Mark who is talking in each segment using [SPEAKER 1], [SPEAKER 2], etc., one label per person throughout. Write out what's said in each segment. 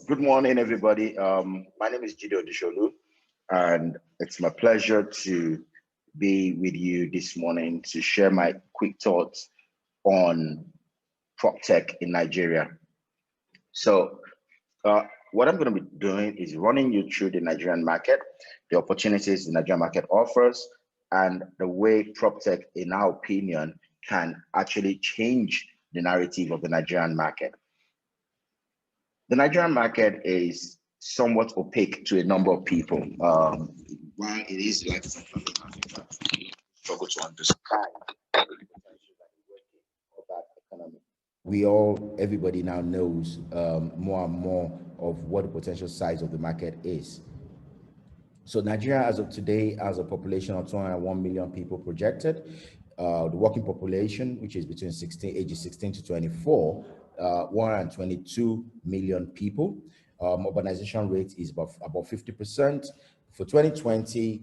[SPEAKER 1] Good morning, everybody. My name is Jido Disholu, and it's my pleasure to be with you this morning to share my quick thoughts on Proptech in Nigeria. So, what I'm going to be doing is running you through the Nigerian market, the opportunities the Nigerian market offers, and the way Proptech, in our opinion, can actually change the narrative of the Nigerian market. The Nigerian market is somewhat opaque to a number of people. While it is like Central Africa, struggle to understand the potential that is working of that economy.
[SPEAKER 2] Everybody now knows more and more of what the potential size of the market is. So Nigeria, as of today, has a population of 201 million people projected. The working population, which is between ages 16 to 24, 122 million people. Urbanization rate is about 50%. For 2020,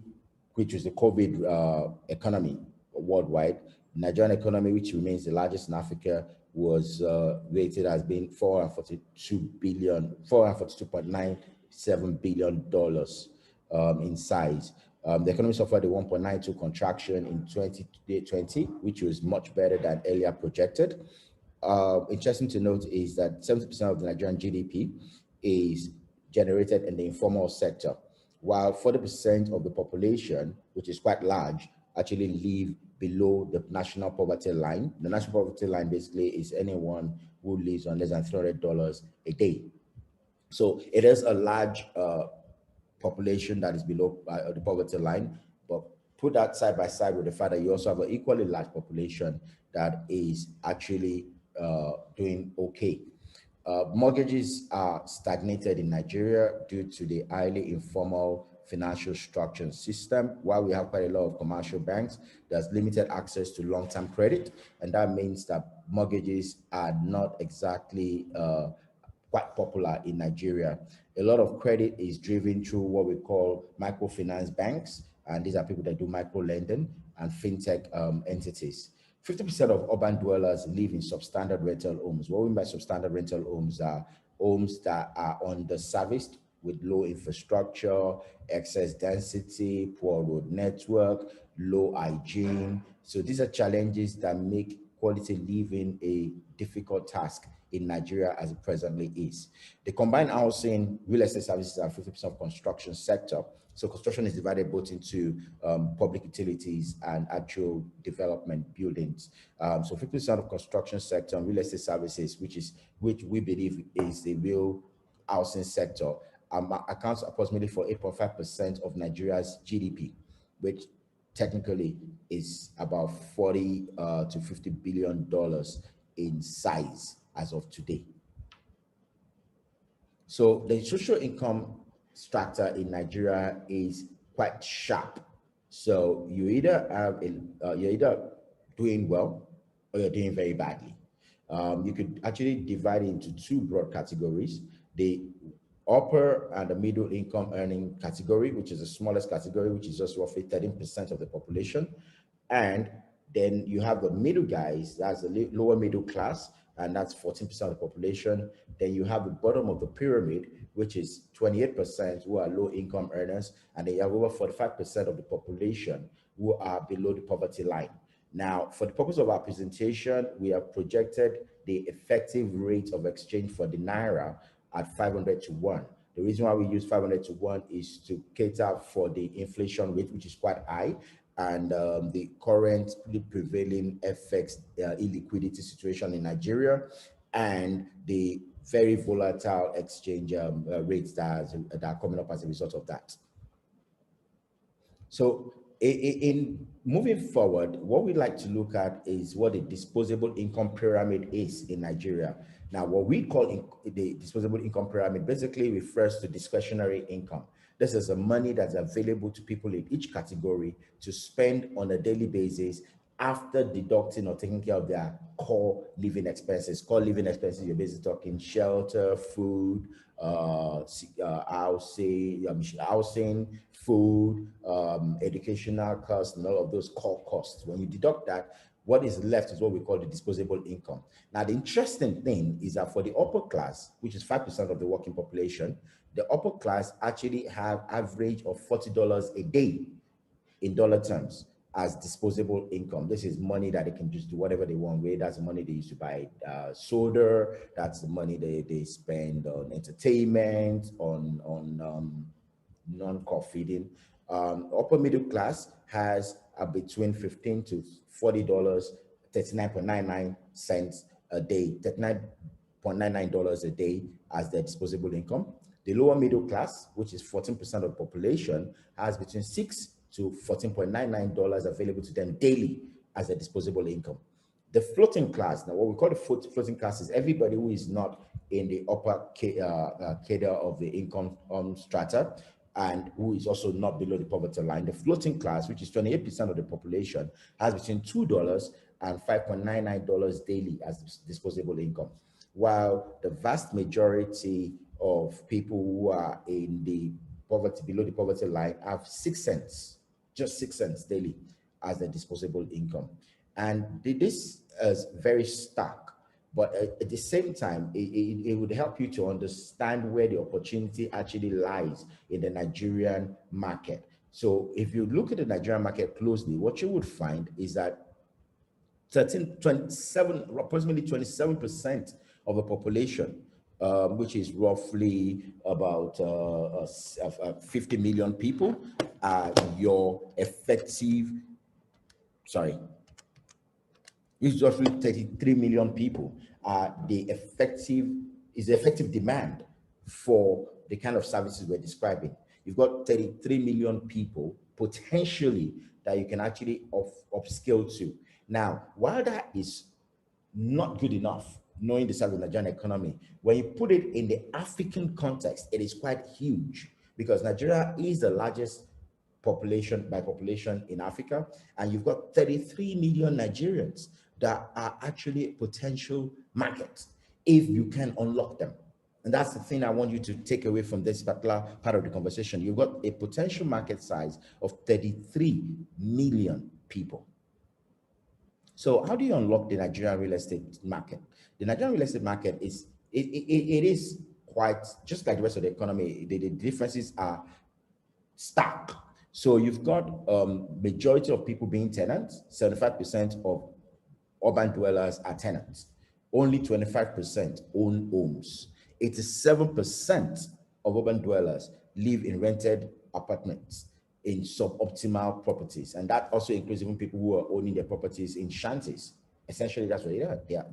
[SPEAKER 2] which was the COVID economy worldwide, the Nigerian economy, which remains the largest in Africa, was rated as being $442.97 billion in size. The economy suffered a 1.92 contraction in 2020, which was much better than earlier projected. Interesting to note is that 70% of the Nigerian GDP is generated in the informal sector, while 40% of the population, which is quite large, actually live below the national poverty line. The national poverty line basically is anyone who lives on less than $300 a day. So it is a large population that is below the poverty line, but put that side by side with the fact that you also have an equally large population that is actually doing okay. Mortgages are stagnated in Nigeria due to the highly informal financial structure system. While we have quite a lot of commercial banks, there's limited access to long-term credit, and that means that mortgages are not exactly quite popular in Nigeria. A lot of credit is driven through what we call microfinance banks, and these are people that do micro lending, and fintech entities. 50% of urban dwellers live in substandard rental homes. What we mean by substandard rental homes are homes that are underserviced with low infrastructure, excess density, poor road network, low hygiene. So these are challenges that make quality living a difficult task in Nigeria as it presently is. The combined housing, real estate services are 50% of construction sector. So construction is divided both into public utilities and actual development buildings. So 50% of construction sector and real estate services, which we believe is the real housing sector, accounts approximately for 8.5% of Nigeria's GDP, which technically is about $40 to $50 billion in size as of today. So the social income structure in Nigeria is quite sharp. So you either have you're either doing well or you're doing very badly. You could actually divide it into two broad categories: the upper and the middle income earning category, which is the smallest category, which is just roughly 13% of the population, and then you have the middle guys, that's the lower middle class, and that's 14% of the population. Then you have the bottom of the pyramid, which is 28% who are low income earners, and then you have over 45% of the population who are below the poverty line. Now, for the purpose of our presentation, we have projected the effective rate of exchange for the Naira at 500 to 1. The reason why we use 500 to 1 is to cater for the inflation rate, which is quite high, and the currently prevailing FX illiquidity situation in Nigeria, and the very volatile exchange rates that are coming up as a result of that. So in moving forward, what we like to look at is what the disposable income pyramid is in Nigeria. Now, what we call the disposable income pyramid basically refers to discretionary income. This is the money that's available to people in each category to spend on a daily basis after deducting or taking care of their core living expenses. Core living expenses, you're basically talking shelter, food, housing, food, educational costs, and all of those core costs. When you deduct that, What is left is what we call the disposable income. Now, the interesting thing is that for the upper class, which is 5% of the working population, the upper class actually have average of $40 a day in dollar terms as disposable income. This is money that they can just do whatever they want with. That's the money they use to buy soda. That's the money they spend on entertainment, on non-core feeding. Upper middle class has between $15 to $40, 39.99 cents a day, $39.99 a day as their disposable income. The lower middle class, which is 14% of the population, has between $6 to $14.99 available to them daily as a disposable income. The floating class, now what we call the floating class is everybody who is not in the upper cadre of the income strata and who is also not below the poverty line. The floating class, which is 28% of the population, has between $2 and $5.99 daily as disposable income, while the vast majority of people who are in the poverty, below the poverty line, have 6 cents, just 6 cents daily as their disposable income. And this is very stark, but at the same time, it would help you to understand where the opportunity actually lies in the Nigerian market. So if you look at the Nigerian market closely, what you would find is that approximately 27% of the population, which is roughly about 50 million people, are your effective, which is roughly 33 million people, are the effective demand for the kind of services we're describing. You've got 33 million people potentially that you can actually upscale to. Now, while that is not good enough, knowing the size of the Nigerian economy, when you put it in the African context, it is quite huge because Nigeria is the largest population by population in Africa, and you've got 33 million Nigerians that are actually potential markets if you can unlock them. And that's the thing I want you to take away from this particular part of the conversation. You've got a potential market size of 33 million people. So how do you unlock the Nigerian real estate market? The Nigerian real estate market is, it is quite, just like the rest of the economy, the differences are stark. So you've got majority of people being tenants, 75% of urban dwellers are tenants. Only 25% own homes. 87% of urban dwellers live in rented apartments in suboptimal properties. And that also includes even people who are owning their properties in shanties. Essentially, that's what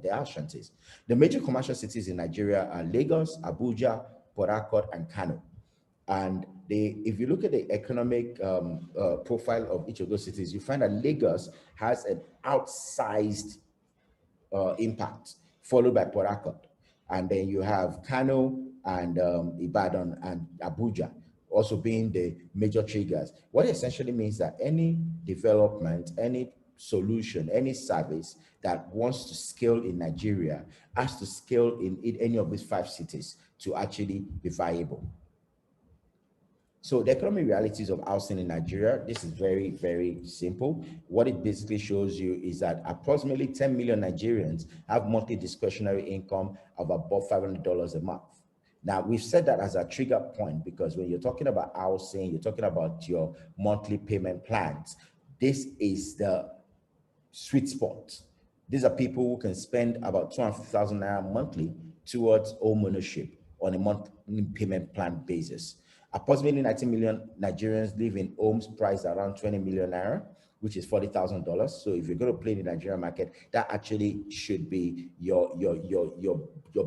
[SPEAKER 2] they are shanties. The major commercial cities in Nigeria are Lagos, Abuja, Port Harcourt, and Kano. And if you look at the economic profile of each of those cities, you find that Lagos has an outsized impact, followed by Port Harcourt. And then you have Kano and Ibadan and Abuja also being the major triggers. What essentially means that any development, any solution, any service that wants to scale in Nigeria has to scale in any of these 5 cities to actually be viable. So the economic realities of housing in Nigeria, this is very, very simple. What it basically shows you is that approximately 10 million Nigerians have monthly discretionary income of above $500 a month. Now, we've said that as a trigger point because when you're talking about housing, you're talking about your monthly payment plans. This is the sweet spot. These are people who can spend about 250,000 naira monthly towards home ownership on a monthly payment plan basis. Approximately 19 million Nigerians live in homes priced around 20 million naira, which is $40,000. So if you're going to play in the Nigerian market, that actually should be your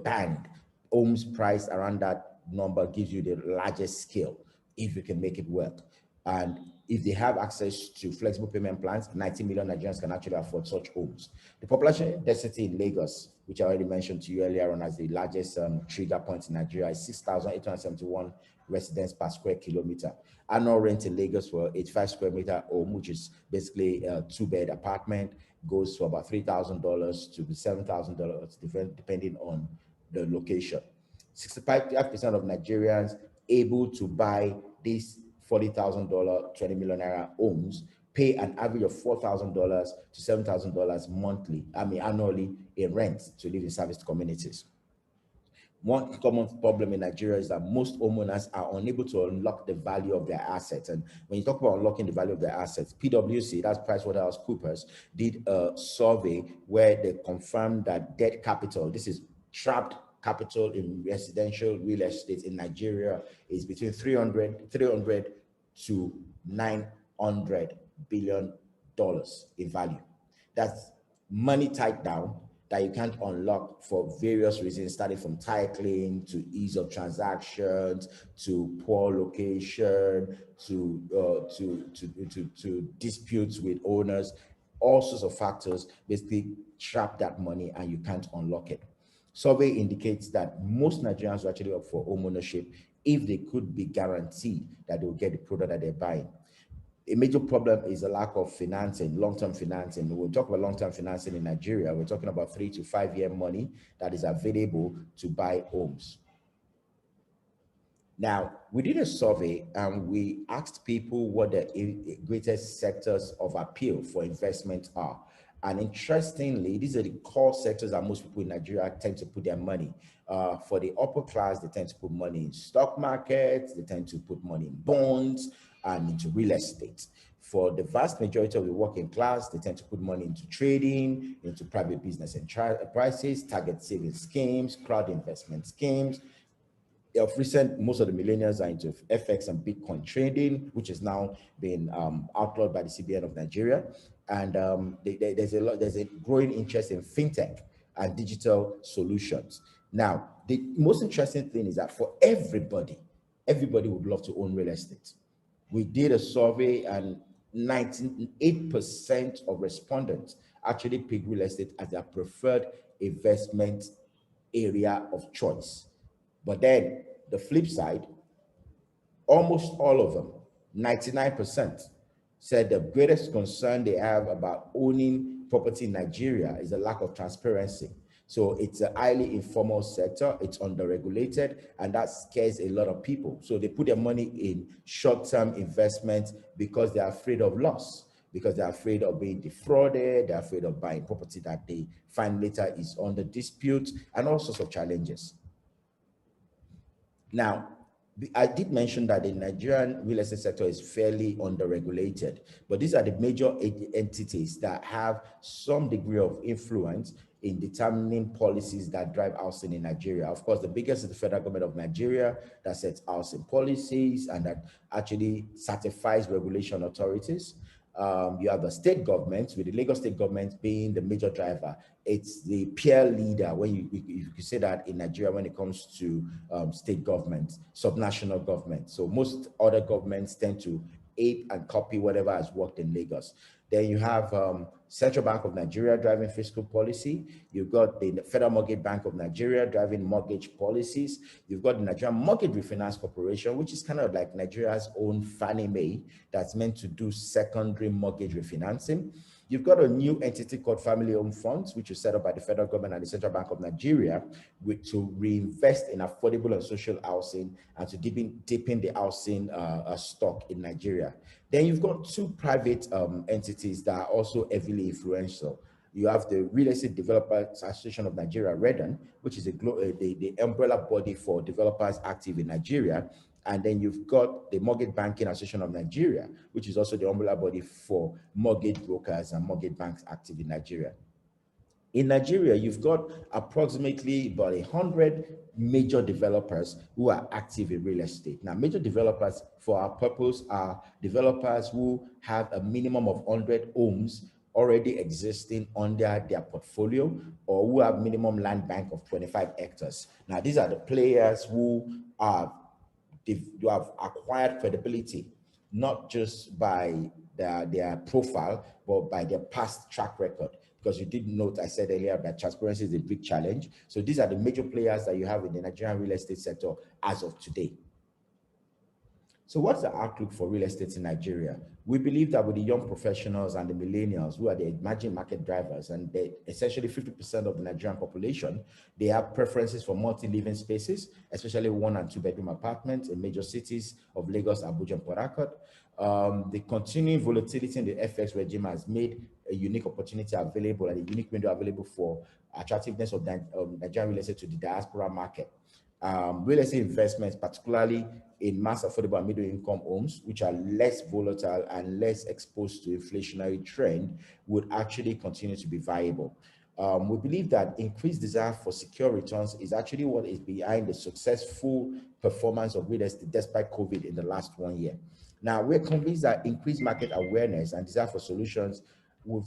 [SPEAKER 2] band. Homes priced around that number gives you the largest scale if you can make it work. And if they have access to flexible payment plans, 90 million Nigerians can actually afford such homes. The population density in Lagos, which I already mentioned to you earlier on as the largest trigger point in Nigeria, is 6,871 residents per square kilometer. Annual rent in Lagos for 85 square meter home, which is basically a 2-bed apartment, goes for about $3,000 to $7,000, depending on the location. 65% of Nigerians able to buy these $40,000, 20 million naira homes pay an average of $4,000 to $7,000 monthly, annually in rent to live in serviced communities. One common problem in Nigeria is that most homeowners are unable to unlock the value of their assets. And when you talk about unlocking the value of their assets, PwC, that's PricewaterhouseCoopers, did a survey where they confirmed that debt capital, this is trapped capital in residential real estate in Nigeria, is between 300 to $900 billion in value. That's money tied down that you can't unlock for various reasons, starting from titling to ease of transactions, to poor location, to disputes with owners. All sorts of factors basically trap that money and you can't unlock it. Survey indicates that most Nigerians are actually up for home ownership if they could be guaranteed that they will get the product that they're buying. A major problem is a lack of financing, long-term financing. When we talk about long-term financing in Nigeria, we're talking about 3 to 5 year money that is available to buy homes. Now, we did a survey and we asked people what the greatest sectors of appeal for investment are. And interestingly, these are the core sectors that most people in Nigeria tend to put their money. For the upper class, they tend to put money in stock markets, they tend to put money in bonds and into real estate. For the vast majority of the working class, they tend to put money into trading, into private business enterprises, target savings schemes, crowd investment schemes. Of recent, most of the millennials are into FX and Bitcoin trading, which is now been outlawed by the CBN of Nigeria. And there's a growing interest in fintech and digital solutions. Now, the most interesting thing is that for everybody would love to own real estate. We did a survey and 98% of respondents actually picked real estate as their preferred investment area of choice. But then the flip side, almost all of them, 99%, said the greatest concern they have about owning property in Nigeria is a lack of transparency. So it's a highly informal sector, it's underregulated, and that scares a lot of people. So they put their money in short-term investments because they're afraid of loss, because they're afraid of being defrauded, they're afraid of buying property that they find later is under dispute, and all sorts of challenges. Now, I did mention that the Nigerian real estate sector is fairly underregulated, but these are the major entities that have some degree of influence in determining policies that drive housing in Nigeria. Of course, the biggest is the federal government of Nigeria that sets housing policies and that actually certifies regulation authorities. You have the state government, with the Lagos state government being the major driver. It's the peer leader, when you say that in Nigeria when it comes to state government, subnational government. So most other governments tend to ape and copy whatever has worked in Lagos. Then you have Central Bank of Nigeria driving fiscal policy. You've got the Federal Mortgage Bank of Nigeria driving mortgage policies. You've got the Nigerian Mortgage Refinance Corporation, which is kind of like Nigeria's own Fannie Mae that's meant to do secondary mortgage refinancing. You've got a new entity called Family Home Funds, which was set up by the federal government and the Central Bank of Nigeria to reinvest in affordable and social housing and to deepen the housing stock in Nigeria. Then you've got two private entities that are also heavily influential. You have the Real Estate Developers Association of Nigeria, REDAN, which is the umbrella body for developers active in Nigeria. And then you've got the Mortgage Banking Association of Nigeria, which is also the umbrella body for mortgage brokers and mortgage banks active in Nigeria. In Nigeria, you've got approximately about 100 major developers who are active in real estate. Now, major developers for our purpose are developers who have a minimum of 100 homes already existing under their portfolio, or who have minimum land bank of 25 hectares. Now, these are the players who have acquired credibility, not just by their profile, but by their past track record. Because you did note, I said earlier that transparency is a big challenge. So these are the major players that you have in the Nigerian real estate sector as of today. So what's the outlook for real estate in Nigeria? We believe that with the young professionals and the millennials, who are the emerging market drivers, and essentially 50% of the Nigerian population, they have preferences for multi-living spaces, especially 1 and 2 bedroom apartments in major cities of Lagos, Abuja, and Port Harcourt. The continuing volatility in the FX regime has made a unique opportunity available and a unique window available for attractiveness of Nigerian real estate to the diaspora market. Real estate investments, particularly in mass affordable and middle income homes, which are less volatile and less exposed to inflationary trend, would actually continue to be viable. We believe that increased desire for secure returns is actually what is behind the successful performance of real estate despite COVID in the last 1 year. Now, we're convinced that increased market awareness and desire for solutions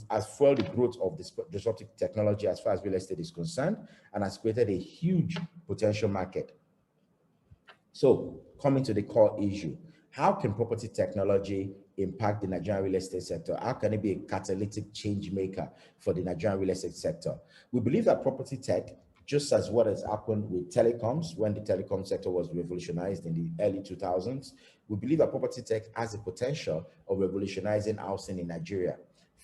[SPEAKER 2] has fueled the growth of disruptive technology as far as real estate is concerned and has created a huge potential market. So, coming to the core issue, how can property technology impact the Nigerian real estate sector? How can it be a catalytic change maker for the Nigerian real estate sector? We believe that property tech, just as what has happened with telecoms when the telecom sector was revolutionized in the early 2000s, we believe that property tech has the potential of revolutionizing housing in Nigeria.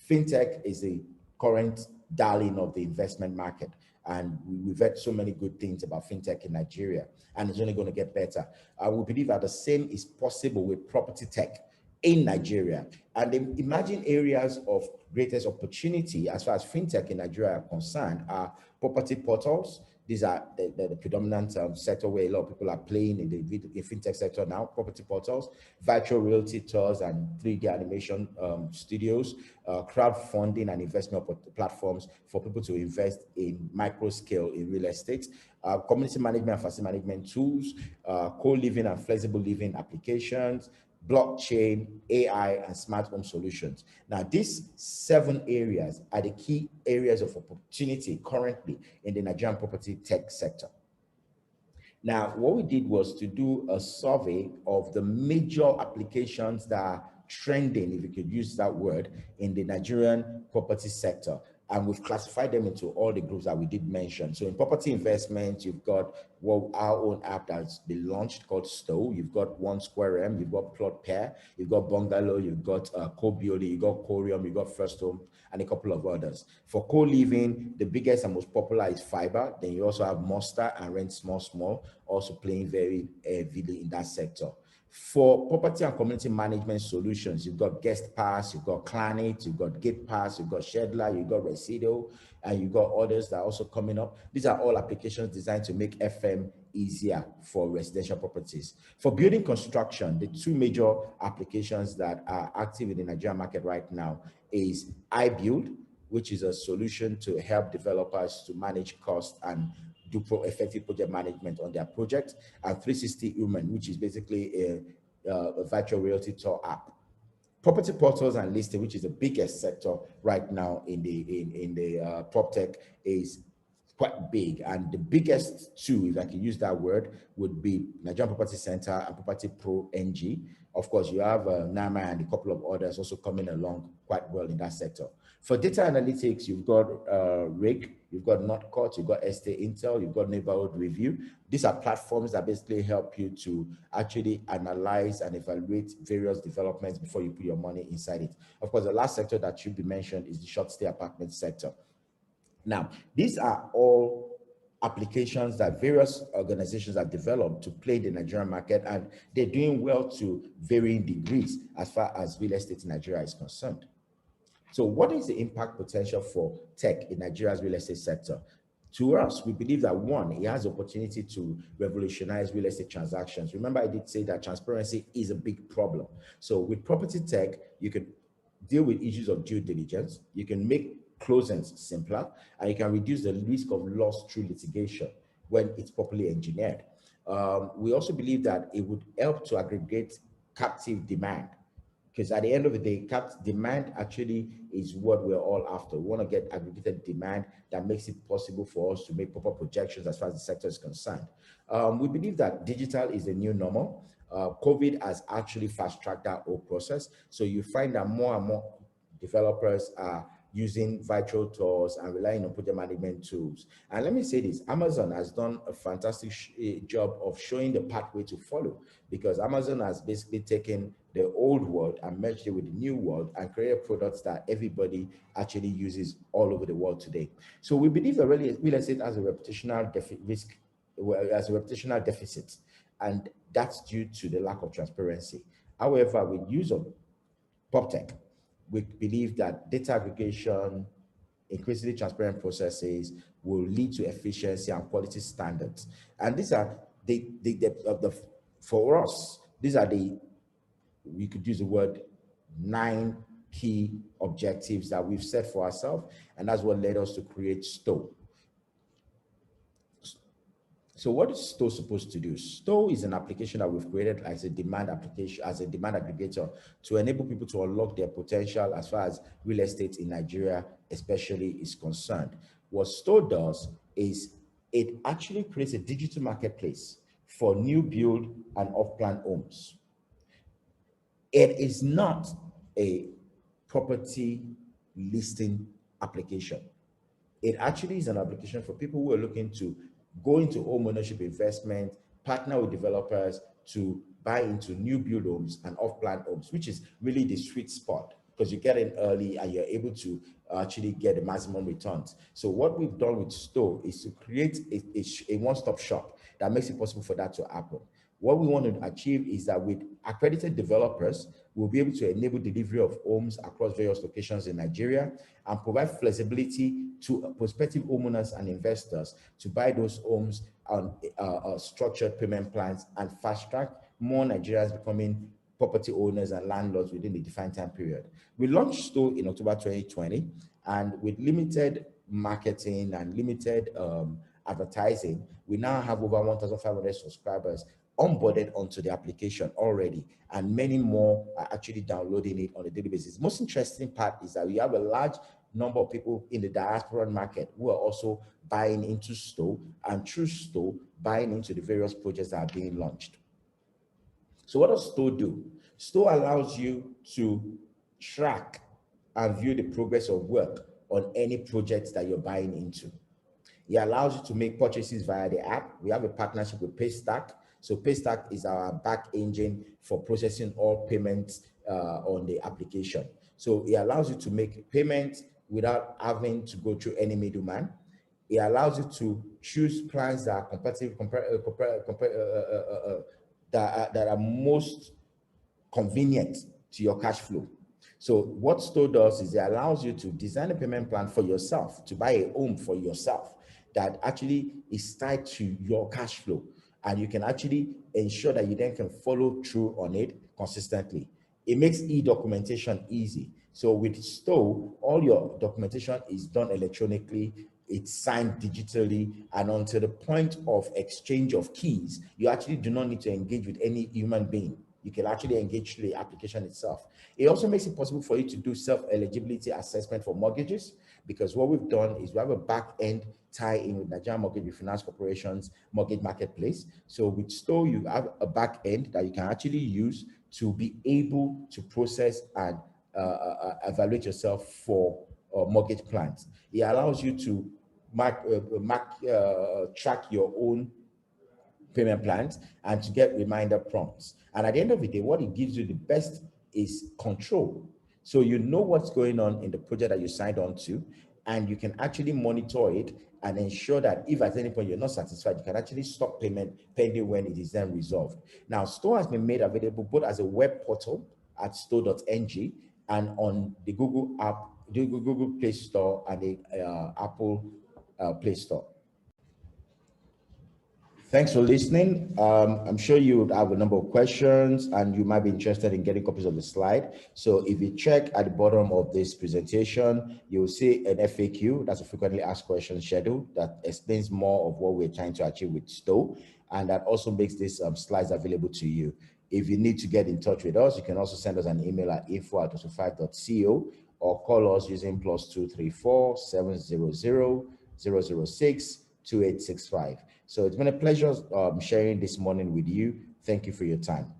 [SPEAKER 2] Fintech is the current darling of the investment market. And we've heard so many good things about fintech in Nigeria, and it's only going to get better. We believe that the same is possible with property tech in Nigeria. And the emerging areas of greatest opportunity as far as fintech in Nigeria are concerned are property portals. These are the predominant sector where a lot of people are playing in the fintech sector now, property portals, virtual reality tours and 3D animation studios, crowdfunding and investment platforms for people to invest in micro scale in real estate, community management and facility management tools, co-living and flexible living applications, blockchain, AI, and smart home solutions. Now, these 7 areas are the key areas of opportunity currently in the Nigerian property tech sector. Now, what we did was to do a survey of the major applications that are trending, if you could use that word, in the Nigerian property sector. And we've classified them into all the groups that we did mention. So in property investment, you've got our own app that's been launched called Stow. You've got One Square M, you've got Plot Pair, you've got Bungalow, you've got Co-Building, you've got Corium, you've got First Home, and a couple of others. For co-living, the biggest and most popular is Fiber. Then you also have Monster and Rent Small, also playing very heavily in that sector. For property and community management solutions, you've got Guest Pass, you've got Planet, you've got Gate Pass, you've got Shedler, you've got Resido, and you've got others that are also coming up. These are all applications designed to make FM easier for residential properties. For building construction, the 2 major applications that are active in the Nigerian market right now is iBuild, which is a solution to help developers to manage costs and do effective project management on their project, and 360 Human, which is basically a virtual reality tour app. Property portals and listing, which is the biggest sector right now in the Proptech, is quite big, and the biggest 2, if I can use that word, would be Nigerian Property Center and Property Pro NG. Of course, you have NAMA and a couple of others also coming along quite well in that sector. For data analytics, you've got RIG, you've got Notcut, you've got Estate Intel, you've got Neighborhood Review. These are platforms that basically help you to actually analyze and evaluate various developments before you put your money inside it. Of course, the last sector that should be mentioned is the short stay apartment sector. Now, these are all applications that various organizations have developed to play the Nigerian market, and they're doing well to varying degrees as far as real estate in Nigeria is concerned. So what is the impact potential for tech in Nigeria's real estate sector? To us, we believe that 1, it has the opportunity to revolutionize real estate transactions. Remember, I did say that transparency is a big problem. So with property tech, you can deal with issues of due diligence, you can make closings simpler, and you can reduce the risk of loss through litigation when it's properly engineered. We also believe that it would help to aggregate captive demand, because at the end of the day, demand actually is what we're all after. We want to get aggregated demand that makes it possible for us to make proper projections as far as the sector is concerned. We believe that digital is the new normal. COVID has actually fast-tracked that whole process. So you find that more and more developers are using virtual tours and relying on project management tools. And let me say this, Amazon has done a fantastic job of showing the pathway to follow, because Amazon has basically taken the old world and merged it with the new world and created products that everybody actually uses all over the world today. So we believe that real estate has a reputational deficit, and that's due to the lack of transparency. However, with use of Proptech. We believe that data aggregation, increasingly transparent processes will lead to efficiency and quality standards. And these are for us, these are we could use the word 9 key objectives that we've set for ourselves, and that's what led us to create STOW. So what is STOW supposed to do? STOW is an application that we've created as a demand application, as a demand aggregator, to enable people to unlock their potential as far as real estate in Nigeria especially is concerned. What STOW does is it actually creates a digital marketplace for new build and off-plan homes. It is not a property listing application. It actually is an application for people who are looking to go into home ownership investment, partner with developers to buy into new build homes and off-plan homes, which is really the sweet spot because you get in early and you're able to actually get the maximum returns. So what we've done with STOW is to create a one-stop shop that makes it possible for that to happen. What we want to achieve is that with accredited developers, we'll be able to enable delivery of homes across various locations in Nigeria and provide flexibility to prospective homeowners and investors to buy those homes on structured payment plans and fast track more Nigerians becoming property owners and landlords within the defined time period. We launched STOW in October 2020, and with limited marketing and limited advertising, we now have over 1,500 subscribers onboarded onto the application already, and many more are actually downloading it on a daily basis. Most interesting part is that we have a large number of people in the diaspora market who are also buying into STOW, and through STOW, buying into the various projects that are being launched. So what does STOW do? STOW allows you to track and view the progress of work on any projects that you're buying into. It allows you to make purchases via the app. We have a partnership with Paystack. So Paystack is our back engine for processing all payments on the application. So it allows you to make payments without having to go through any middleman. It allows you to choose plans that are competitive, that are most convenient to your cash flow. So what STOW does is it allows you to design a payment plan for yourself, to buy a home for yourself that actually is tied to your cash flow. And you can actually ensure that you then can follow through on it consistently. It makes e-documentation easy. So with STOW, all your documentation is done electronically, it's signed digitally, and until the point of exchange of keys, you actually do not need to engage with any human being. You can actually engage through the application itself. It also makes it possible for you to do self-eligibility assessment for mortgages, because what we've done is we have a back-end tie-in with Nigerian Mortgage Refinance Corporation's mortgage marketplace. So with STOW, you have a back-end that you can actually use to be able to process and evaluate yourself for mortgage plans. It allows you to track your own payment plans and to get reminder prompts. And at the end of the day, what it gives you the best is control. So you know what's going on in the project that you signed on to, and you can actually monitor it and ensure that if at any point you're not satisfied, you can actually stop payment pending when it is then resolved. Now, STOW has been made available both as a web portal at stow.ng and on the Google app, the Google Play Store and the Apple Play Store. Thanks for listening. I'm sure you would have a number of questions and you might be interested in getting copies of the slide. So if you check at the bottom of this presentation, you'll see an FAQ, that's a frequently asked questions schedule, that explains more of what we're trying to achieve with STOW, and that also makes these slides available to you. If you need to get in touch with us, you can also send us an email at info@25.co or call us using +234 700 006 2865. So it's been a pleasure sharing this morning with you. Thank you for your time.